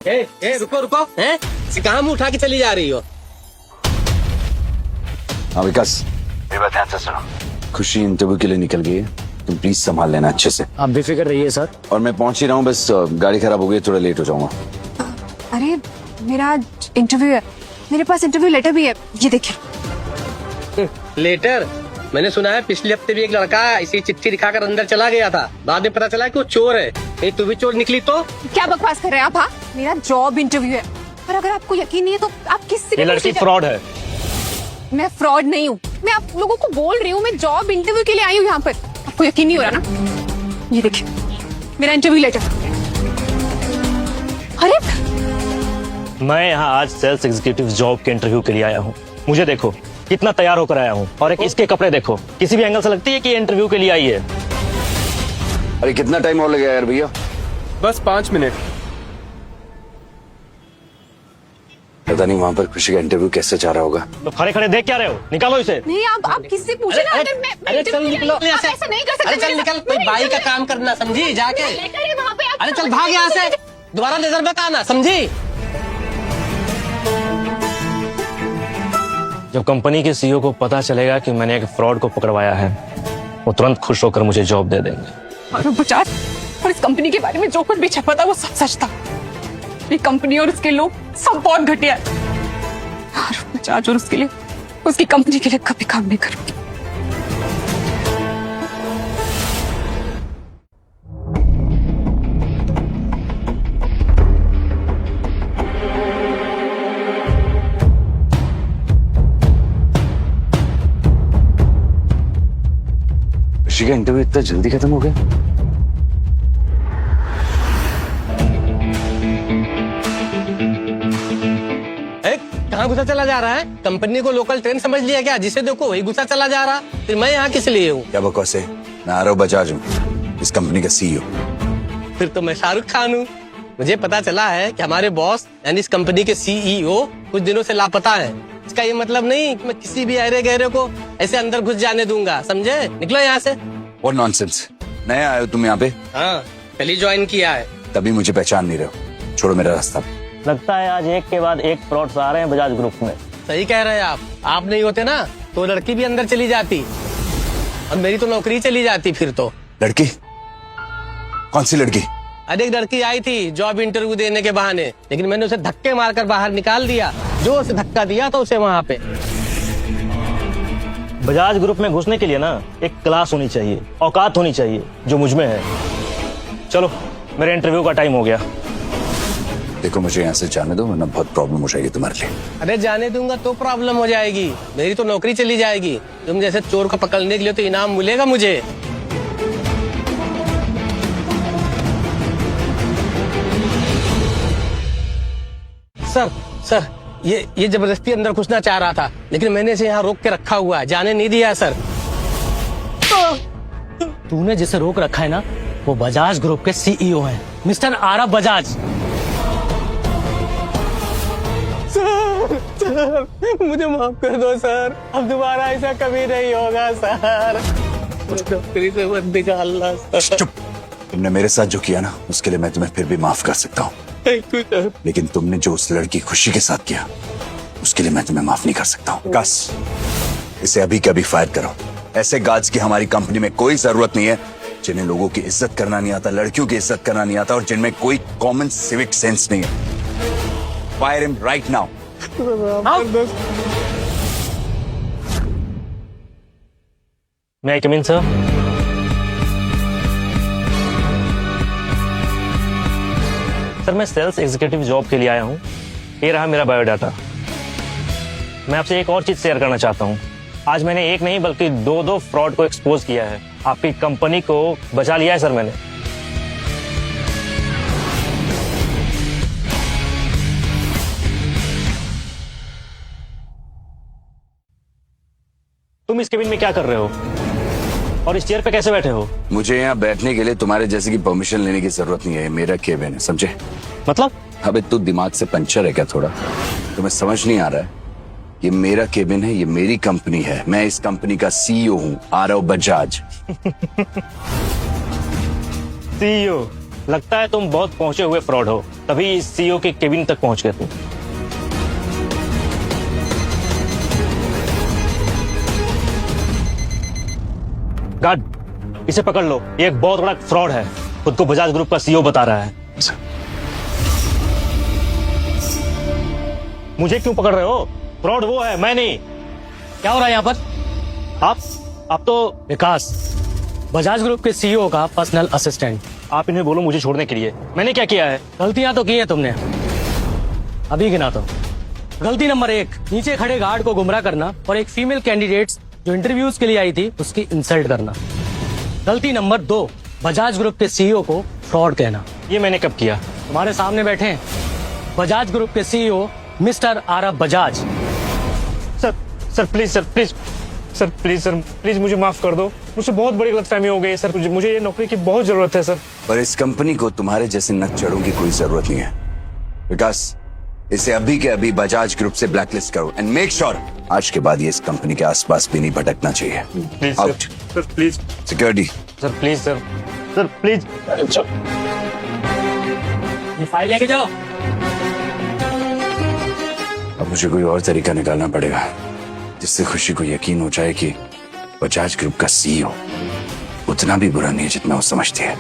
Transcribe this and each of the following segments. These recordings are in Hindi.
रुको रुको, हैं? कहाँ मुँह उठा के चली जा रही हो? हाँ विकास, मेरी बात ध्यान से सुनो। खुशी इंटरव्यू के लिए निकल गई है, तुम प्लीज संभाल लेना अच्छे से। आप बेफिक्र रहिए सर। और मैं पहुंच ही रहा हूँ, बस गाड़ी खराब हो गई, थोड़ा लेट हो जाऊंगा। अरे मेरा आज इंटरव्यू है, मेरे पास इंटरव्यू लेटर भी है, ये देखिए। लेटर? मैंने सुना है पिछले हफ्ते भी एक लड़का इसी चिट्ठी दिखाकर अंदर चला गया था, बाद में पता चला कि वो चोर है। कहीं तू भी चोर निकली तो? क्या बकवास कर रहे हैं आप? हाँ, मेरा जॉब इंटरव्यू है, और अगर आपको यकीन नहीं है तो आप किससे भी ये लड़की फ्रॉड है। मैं फ्रॉड नहीं हूँ, मैं आप लोगों को बोल रही हूँ, मैं जॉब इंटरव्यू के लिए आई हूँ यहाँ पर। आपको यकीन नहीं हो रहा ना? ये देखिए मेरा इंटरव्यू लेटर। अरे मैं यहाँ आज सेल्स एग्जीक्यूटिव जॉब के इंटरव्यू के लिए आया हूँ। मुझे देखो कितना तैयार होकर आया हूँ, और एक इसके कपड़े देखो, किसी भी एंगल से लगती है कि इंटरव्यू के लिए आई है। अरे कितना टाइम और लगेगा यार भैया? बस 5 मिनट। पता नहीं वहाँ पर खुशी का इंटरव्यू कैसे जा रहा होगा। तो खड़े खड़े देख क्या रहे हो? निकालो इसे। नहीं, आप किससे पूछे ना? अगर मैं अरे चल निकलो, आप ऐसा नहीं कर सकते। अरे चल निकल, कोई बाई का काम करना, समझी? जाके वहाँ पे अरे चल भाग यहाँ से, दोबारा नजर में आना, समझी? जब कंपनी के सीईओ को पता चलेगा कि मैंने एक फ्रॉड को पकड़वाया है, वो तुरंत खुश होकर मुझे जॉब दे देंगे। और बचार, और इस कंपनी के बारे में जो कुछ भी छपा था वो सब सच था। ये कंपनी और उसके लोग सब बहुत घटिया है। और बजाज और उसके लिए, उसकी कंपनी के लिए कभी काम नहीं करूंगी। खुशी का इंटरव्यू इतना जल्दी खत्म हो गया? कहाँ घुसा चला जा रहा है? कंपनी को लोकल ट्रेन समझ लिया क्या? जिसे देखो वही घुसा चला जा रहा। फिर मैं यहाँ किस लिए हूँ? क्या बकवास है? मैं आरव बजाज हूँ, इस कंपनी का सीईओ। फिर तो मैं शाहरुख खान हूँ। मुझे पता चला है कि हमारे बॉस यानी इस कंपनी के सीईओ कुछ दिनों से लापता हैं। इसका ये मतलब नहीं कि मैं किसी भी अरे गहरे को ऐसे अंदर घुस जाने दूंगा, समझे? निकलो यहाँ से। और नॉनसेंस, नया आए हो तुम यहाँ पे? हाँ, कल ही ज्वाइन किया है। तभी मुझे पहचान नहीं रहे हो, छोड़ो मेरा रास्ता। लगता है आज एक के बाद एक फ्रॉड्स आ रहे हैं बजाज ग्रुप में। सही कह रहे हैं आप नहीं होते ना तो लड़की भी अंदर चली जाती और मेरी तो नौकरी चली जाती फिर तो। लड़की? कौन सी लड़की? अरे एक लड़की आई थी जॉब इंटरव्यू देने के बहाने, लेकिन मैंने उसे धक्के मारकर बाहर निकाल दिया। जो उसे धक्का दिया था उसे वहाँ पे। बजाज ग्रुप में घुसने के लिए ना एक क्लास होनी चाहिए, औकात होनी चाहिए, जो मुझ में है। चलो मेरे इंटरव्यू का टाइम हो गया। देखो मुझे यहाँ से जाने दो, वरना बहुत प्रॉब्लम हो जाएगी तुम्हारे लिए। अरे जाने दूंगा तो प्रॉब्लम हो जाएगी, मेरी तो नौकरी चली जाएगी। तुम जैसे चोर को पकड़ने के लिए तो इनाम मिलेगा मुझे। सर ये जबरदस्ती अंदर घुसना चाह रहा था, लेकिन मैंने इसे यहाँ रोक के रखा हुआ है, जाने नहीं दिया सर। तूने जिसे रोक रखा है ना, वो बजाज ग्रुप के सीईओ हैं, मिस्टर आरव बजाज। सर, मुझे माफ कर दो सर, अब दोबारा ऐसा कभी नहीं होगा सर। नौकरी से मत निकालना सर। चुप। तुमने मेरे साथ जो किया ना, उसके लिए मैं तुम्हें फिर भी माफ कर सकता हूँ, थैंक यू सर। लेकिन तुमने जो उस लड़की खुशी के साथ किया, उसके लिए मैं तुम्हें माफ नहीं कर सकता हूँ। विकास, इसे अभी के अभी फायर करो। ऐसे गार्ड्स की हमारी कंपनी में कोई जरूरत नहीं है, जिन्हें लोगों की इज्जत करना नहीं आता, लड़कियों की इज्जत करना नहीं आता, और जिनमें कोई कॉमन सिविक सेंस नहीं है। Fire him right now. मैं आई कम इन सर? सर मैं सेल्स एग्जीक्यूटिव जॉब के लिए आया हूँ। ये रहा मेरा बायोडाटा। मैं आपसे एक और चीज शेयर करना चाहता हूँ। आज मैंने एक नहीं बल्कि दो फ्रॉड को एक्सपोज किया है। आपकी कंपनी को बचा लिया है सर मैंने। तुम इस केबिन में क्या कर रहे हो और इस चेयर पे कैसे बैठे हो? मुझे यहाँ बैठने के लिए तुम्हारे जैसे की परमिशन लेने की जरूरत नहीं है, मेरा केबिन है, समझे? मतलब? अबे तू दिमाग से पंचर है क्या थोड़ा? तुम्हें समझ नहीं आ रहा है? ये मेरा केबिन है, ये मेरी कंपनी है, मैं इस कंपनी का सीईओ हूँ, आरव बजाज। सीईओ? लगता है तुम बहुत पहुंचे हुए फ्रॉड हो, तभी सीईओ के केबिन तक पहुंच गए तुम। गार्ड, इसे पकड़ लो, ये एक बहुत बड़ा फ्रॉड है, खुद को बजाज ग्रुप का सीईओ बता रहा है। मुझे क्यों पकड़ रहे हो? फ्रॉड वो है, मैं नहीं। क्या हो रहा है यहाँ पर? आप तो विकास, बजाज ग्रुप के सीईओ का पर्सनल असिस्टेंट। आप इन्हें बोलो मुझे छोड़ने के लिए। मैंने क्या किया है? गलतियां तो की है तुमने, अभी गिना तो। गलती नंबर 1, नीचे खड़े गार्ड को गुमराह करना और एक फीमेल कैंडिडेट जो इंटरव्यूज के लिए आई थी उसकी इंसल्ट करना। गलती नंबर 2, बजाज ग्रुप के सीईओ को फ्रॉड कहना। ये मैंने कब किया? तुम्हारे सामने बैठे हैं बजाज ग्रुप के CEO mister Aarav Bajaj. Sir please मुझे माफ कर दो, मुझसे बहुत बड़ी गलतफहमी हो गई है सर। मुझे ये नौकरी की बहुत जरूरत है सर। पर इस कंपनी को तुम्हारे जैसे नकचड़ों की कोई जरूरत नहीं है। विकास, इसे अभी के अभी बजाज ग्रुप से ब्लैकलिस्ट करो एंड मेक श्योर आज के बाद ये इस कंपनी के आसपास भी नहीं भटकना चाहिए। Please out. Sir please security. Sir please sir please. ये फाइल लेके जाओ। अब मुझे कोई और तरीका निकालना पड़ेगा जिससे खुशी को यकीन हो जाए कि बजाज ग्रुप का सीईओ उतना भी बुरा नहीं है जितना वो समझती है।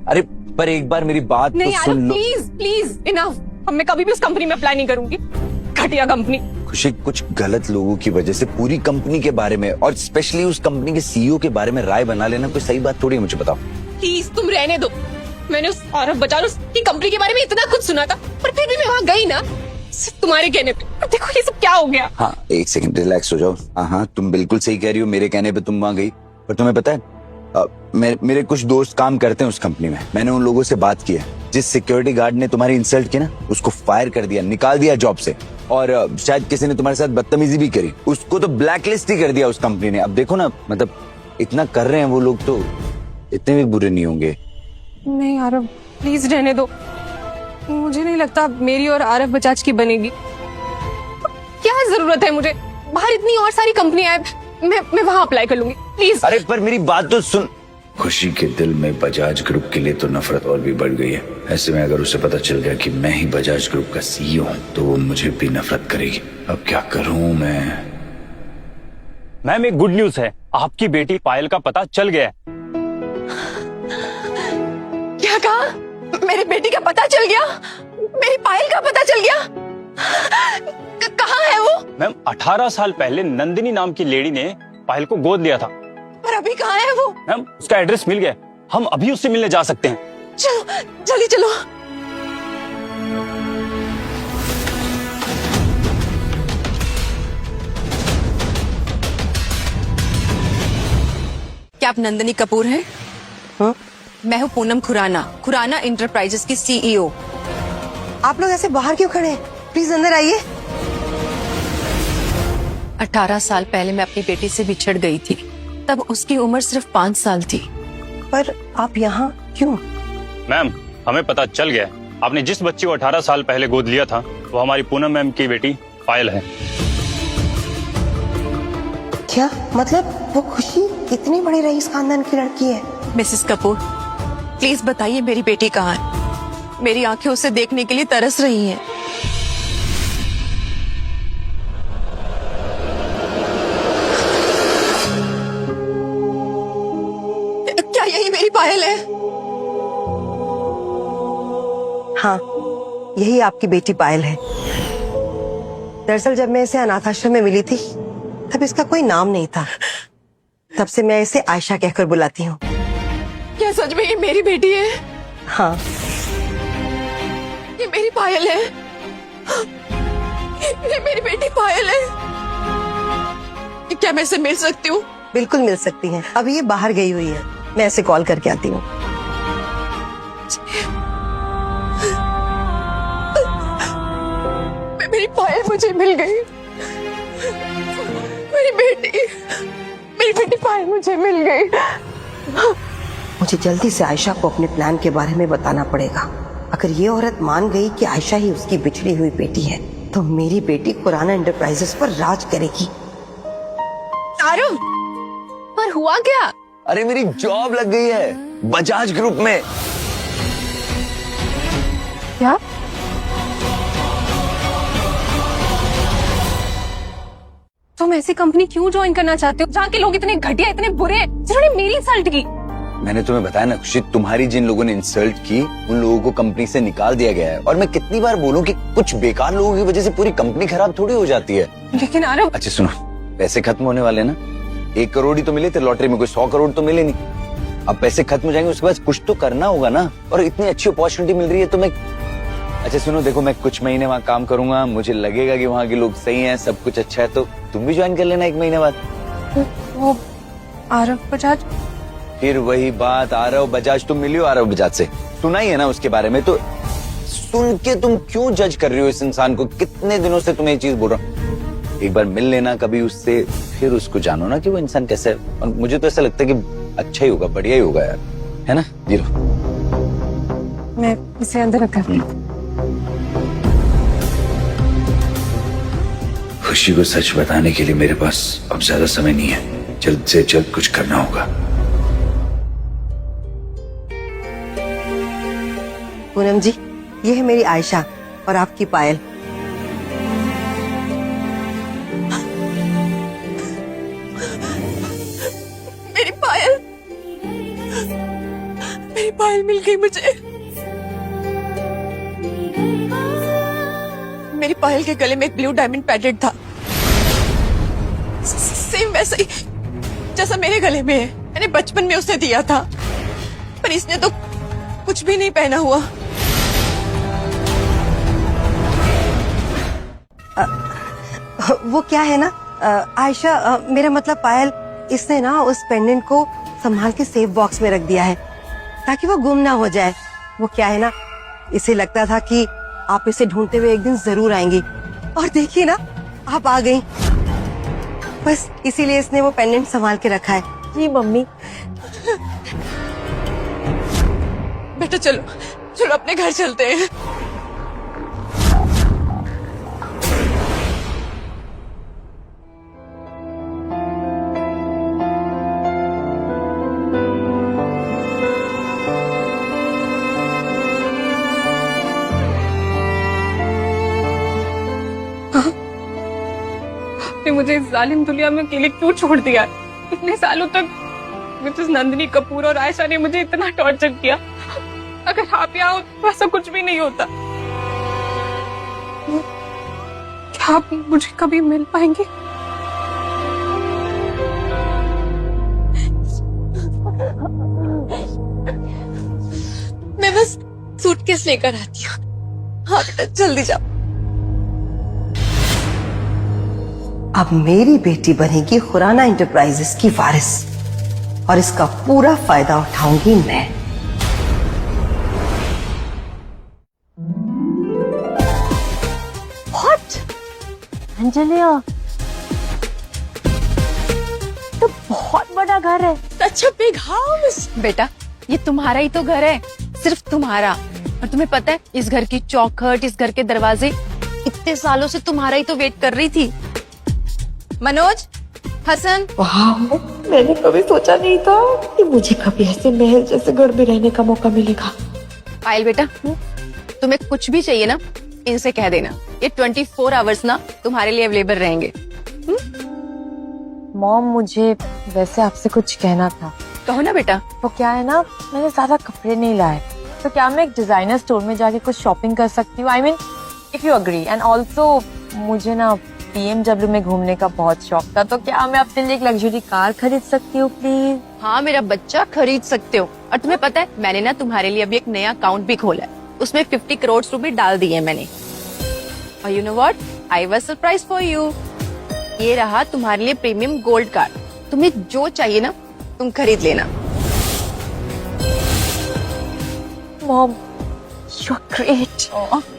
अरे पर एक बार मेरी बात नहीं तो यार, सुन लो। Please please enough. अब मैं कभी भी उस कंपनी में अप्लाई नहीं करूंगी, घटिया कंपनी। खुशी, कुछ गलत लोगों की वजह से पूरी कंपनी के बारे में और स्पेशली उस कंपनी के सीईओ के बारे में राय बना लेना कोई सही बात थोड़ी है, मुझे बताओ। प्लीज तुम रहने दो। मैंने उस आरव बजाज उसकी कंपनी के बारे में इतना कुछ सुना था, पर फिर भी मैं वहाँ गई ना सिर्फ तुम्हारे कहने पे। पर देखो ये सब क्या हो गया। हाँ, एक सेकंड रिलैक्स हो जाओ। हाँ, तुम बिल्कुल सही कह रही हो, मेरे कहने पे तुम वहाँ गई। पर तुम्हें पता है मेरे कुछ दोस्त काम करते हैं उस कंपनी में। मैंने उन लोगों से बात की है। जिस सिक्योरिटी गार्ड ने तुम्हारी इंसल्ट की ना, उसको फायर कर दिया, निकाल दिया जॉब से। और शायद किसी ने तुम्हारे साथ बदतमीजी भी करी, उसको तो ब्लैकलिस्ट ही कर दिया उस कंपनी ने। अब देखो ना, मतलब इतना कर रहे हैं वो लोग तो इतने भी बुरे नहीं होंगे। नहीं आरव, प्लीज रहने दो। मुझे नहीं लगता मेरी और आरव बजाज की बनेगी। क्या जरूरत है मुझे? बाहर इतनी और सारी कंपनियां हैं, मैं वहां अप्लाई कर लूंगी। प्लीज। अरे पर मेरी बात तो सुन। खुशी के दिल में बजाज ग्रुप के लिए तो नफरत और भी बढ़ गई है। ऐसे में अगर उसे पता चल गया कि मैं ही बजाज ग्रुप का सीईओ हूँ तो वो मुझे भी नफरत करेगी। अब क्या करूँ मैं? मैम, एक गुड न्यूज है, आपकी बेटी पायल का पता चल गया है। क्या कहा? मेरी बेटी का पता चल गया? मेरी पायल का पता चल गया? कहाँ है वो? मैम, 18 साल पहले नंदिनी नाम की लेडी ने पायल को गोद लिया था। पर अभी कहाँ है वो? मैम, उसका एड्रेस मिल गया, हम अभी उससे मिलने जा सकते हैं। चलो जल्दी चलो। क्या आप नंदिनी कपूर हैं? हाँ? मैं हूँ पूनम खुराना इंटरप्राइजेस की सीईओ। आप लोग ऐसे बाहर क्यों खड़े हैं? प्लीज अंदर आइए। 18 साल पहले मैं अपनी बेटी से बिछड़ गई थी, तब उसकी उम्र सिर्फ 5 साल थी। पर आप यहाँ क्यों? मैम, हमें पता चल गया, आपने जिस बच्ची को 18 साल पहले गोद लिया था वो हमारी पूनम मैम की बेटी पायल है। क्या मतलब वो खुशी इतनी बड़ी रईस खानदान की लड़की है? मिसेस कपूर, प्लीज बताइए मेरी बेटी कहाँ है? मेरी आंखें उसे देखने के लिए तरस रही हैं। क्या यही मेरी पायल है? हाँ, यही आपकी बेटी पायल है। दरअसल जब मैं इसे अनाथ आश्रम में मिली थी तब इसका कोई नाम नहीं था, तब से मैं इसे आयशा कहकर बुलाती हूँ। क्या सच में ये मेरी बेटी है? हाँ, ये मेरी पायल है। ये मेरी बेटी पायल है। क्या मैं इसे मिल सकती हूँ? बिल्कुल मिल सकती हैं। अभी ये बाहर गई हुई है, मैं इसे कॉल करके आती हूँ। मेरी पायल मुझे मिल गई। मेरी बेटी पायल मुझे मिल गई। मुझे जल्दी से आयशा को अपने प्लान के बारे में बताना पड़ेगा। अगर ये औरत मान गई कि आयशा ही उसकी बिछड़ी हुई बेटी है तो मेरी बेटी खुराना एंटरप्राइजेस पर राज करेगी। आरव, पर हुआ क्या? अरे मेरी जॉब लग गई है। बजाज ग्रुप में। क्या? तुम ऐसी कंपनी क्यों ज्वाइन करना चाहते हो जहाँ के लोग इतने घटिया, इतने बुरे हैं, जिन्होंने मेरी इंसल्ट की? मैंने तुम्हें बताया ना खुशी, तुम्हारी जिन लोगों ने इंसल्ट की उन लोगों को कंपनी से निकाल दिया गया है। और मैं कितनी बार बोलूं कि कुछ बेकार लोगों की वजह से पूरी कंपनी खराब थोड़ी हो जाती है। लेकिन आरव, अच्छा सुनो, पैसे खत्म होने वाले ना, 1 करोड़ ही तो मिले थे लॉटरी में, कोई 100 करोड़ तो मिले नहीं। अब पैसे खत्म हो जाएंगे, उसके बाद कुछ तो करना होगा ना। और इतनी अच्छी अपॉर्चुनिटी मिल रही है तो मैं, अच्छा सुनो, देखो मैं कुछ महीने वहाँ काम करूंगा, मुझे लगेगा कि वहाँ के लोग सही हैं, सब कुछ अच्छा है, तो तुम भी ज्वाइन कर लेना 1 महीने बाद। वो आरव बजाज, फिर वही बात, आरव बजाज, तुम मिली हो आरव बजाज से, सुना ही है ना उसके बारे में, तो सुन के तुम क्यों जज कर रही हो इस इंसान को? कितने दिनों से तुम्हें ये चीज बोल रहा हूँ, एक बार मिल लेना कभी उससे, फिर उसको जानो ना कि वो इंसान कैसा है। और मुझे तो ऐसा लगता है कि अच्छा ही होगा, बढ़िया ही होगा यार, है ना? जी लो। मैं इसे अंदर रखा। खुशी को सच बताने के लिए मेरे पास अब ज्यादा समय नहीं है, जल्द से जल्द कुछ करना होगा। पूनम जी, ये है मेरी आयशा और आपकी पायल। मेरी पायल, मेरी पायल मिल गई मुझे। मेरी पायल के गले में एक ब्लू डायमंड पैडेड था, सेम वैसा ही जैसा मेरे गले में है। मैंने बचपन में उसे दिया था, पर इसने तो कुछ भी नहीं पहना हुआ। वो क्या है ना आयशा, मेरा मतलब पायल, इसने ना उस पेंडेंट को संभाल के सेफ बॉक्स में रख दिया है ताकि वो गुम ना हो जाए। वो क्या है ना, इसे लगता था कि आप इसे ढूंढते हुए एक दिन जरूर आएंगी, और देखिए ना, आप आ गई। बस इसीलिए इसने वो पेंडेंट संभाल के रखा है। जी मम्मी। बेटा चलो चलो अपने घर चलते हैं। आपने मुझे इस जालिम दुनिया में अकेले क्यों छोड़ दिया? इतने सालों तक मिसेस नंदिनी कपूर और आयशा ने मुझे इतना टॉर्चर किया। अगर आप यहाँ हो तो ऐसा कुछ भी नहीं होता। क्या आप मुझे कभी मिल पाएंगे? मैं बस सूटकेस लेकर आती हूँ। हाँ बेटा जल्दी जाओ। अब मेरी बेटी बनेगी खुराना एंटरप्राइजेस की वारिस, और इसका पूरा फायदा उठाऊंगी मैं। अंजलिया, तो बहुत बड़ा घर है। सच अ बिग हाउस। बेटा ये तुम्हारा ही तो घर है, सिर्फ तुम्हारा। और तुम्हें पता है इस घर की चौखट, इस घर के दरवाजे इतने सालों से तुम्हारा ही तो वेट कर रही थी। मनोज, हसन, मैंने कभी सोचा नहीं था कि मुझे कभी ऐसे महल जैसे घर में रहने का मौका मिलेगा। पायल बेटा, तुम्हें कुछ भी चाहिए ना, इनसे कह देना। ये 24 आवर्स ना तुम्हारे लिए अवेलेबल रहेंगे। मॉम, मुझे वैसे आपसे कुछ कहना था। कहो ना बेटा। वो क्या है ना, मैंने ज्यादा कपड़े नहीं लाए, तो क्या मैं एक डिजाइनर स्टोर में जाके कुछ शॉपिंग कर सकती हूँ? I mean if you agree. And also मुझे ना BMW में घूमने का बहुत शौक था, तो क्या मैं अपने लिए एक लग्जरी कार खरीद सकती हूँ प्लीज? हाँ मेरा बच्चा, खरीद सकते हो। और तुम्हें पता है मैंने ना तुम्हारे लिए अभी एक नया अकाउंट भी खोला है, उसमें 50 करोड़ रुपए डाल दिए मैंने। और you know what, I was surprise for you. ये रहा तुम्हारे लिए प्रीमियम गोल्ड कार्ड। तुम्हें जो चाहिए ना तुम खरीद लेना। Mom, you are great.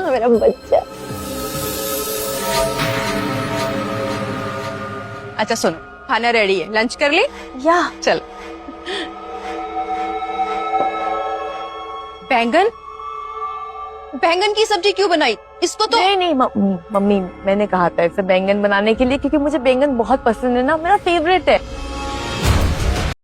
मेरा बच्चा। अच्छा सुनो, खाना रेडी है, लंच कर ले। या चल। बैंगन, बैंगन की सब्जी क्यों बनाई? इसको तो नहीं मम्मी, मैंने कहा था इसे बैंगन बनाने के लिए, क्योंकि मुझे बैंगन बहुत पसंद है ना, मेरा फेवरेट है।